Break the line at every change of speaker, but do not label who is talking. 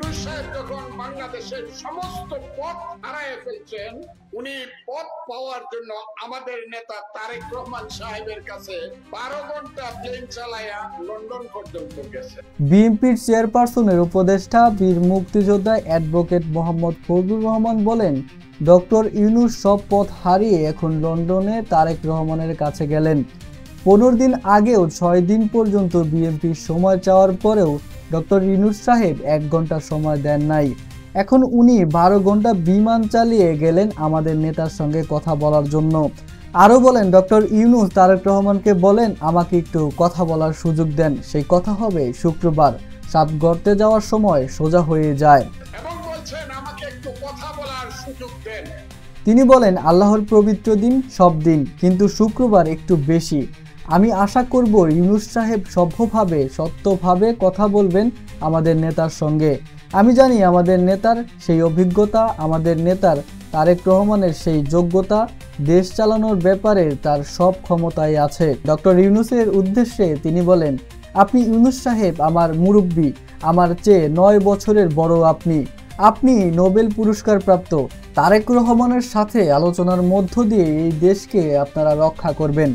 ইউনূস সাহেব যখন বাংলাদেশের সমস্ত পথ হারায় ফেলছেন, উনি পথ পাওয়ার জন্য আমাদের নেতা তারেক রহমান সাহেবের কাছে 12 ঘন্টা প্লেন চালায়া লন্ডন পর্যন্ত গেছে।
বিএনপির চেয়ারপারসনের উপদেষ্টা বীর মুক্তিযোদ্ধা অ্যাডভোকেট মোহাম্মদ ফজলুর রহমান বলেন, ডক্টর ইউনূস সব পথ হারিয়ে এখন লন্ডনে তারেক রহমানের কাছে গেলেন। 15 দিন আগেও 6 দিন পর্যন্ত বিএনপির সময় চাওয়ার পরেও ডক্টর ইউনূস সাহেব 1 ঘন্টা সময় দেন নাই। এখন উনি 12 ঘন্টা বিমান চালিয়ে গেলেন আমাদের নেতার সঙ্গে কথা বলার জন্য। আরও বলেন, ডক্টর ইউনূস তারেক রহমানকে বলেন, আমাকে একটু কথা বলার সুযোগ দেন, সেই কথা হবে শুক্রবার। 7 গর্তে যাওয়ার সময় সোজা হয়ে যায়।
এবং বলছেন আমাকে একটু কথা বলার সুযোগ দেন।
তিনি বলেন, আল্লাহর পবিত্র দিন সব দিন, কিন্তু শুক্রবার একটু বেশি। আমি আশা করব ইউনূস সাহেব সভ্যভাবে সত্যভাবে কথা বলবেন আমাদের নেতার সঙ্গে। আমি জানি আমাদের নেতার সেই অভিজ্ঞতা, আমাদের নেতার তারেক রহমানের সেই যোগ্যতা, দেশ চালানোর ব্যাপারে তার সব ক্ষমতাই আছে। ডক্টর ইউনূসের উদ্দেশ্যে তিনি বলেন, আপনি ইউনূস সাহেব আমার মুরব্বী, আমার চেয়ে 9 বছরের বড় আপনি নোবেল পুরস্কার প্রাপ্ত। তারেক রহমানের সাথে আলোচনার মধ্য দিয়ে এই দেশকে আপনারা রক্ষা করবেন।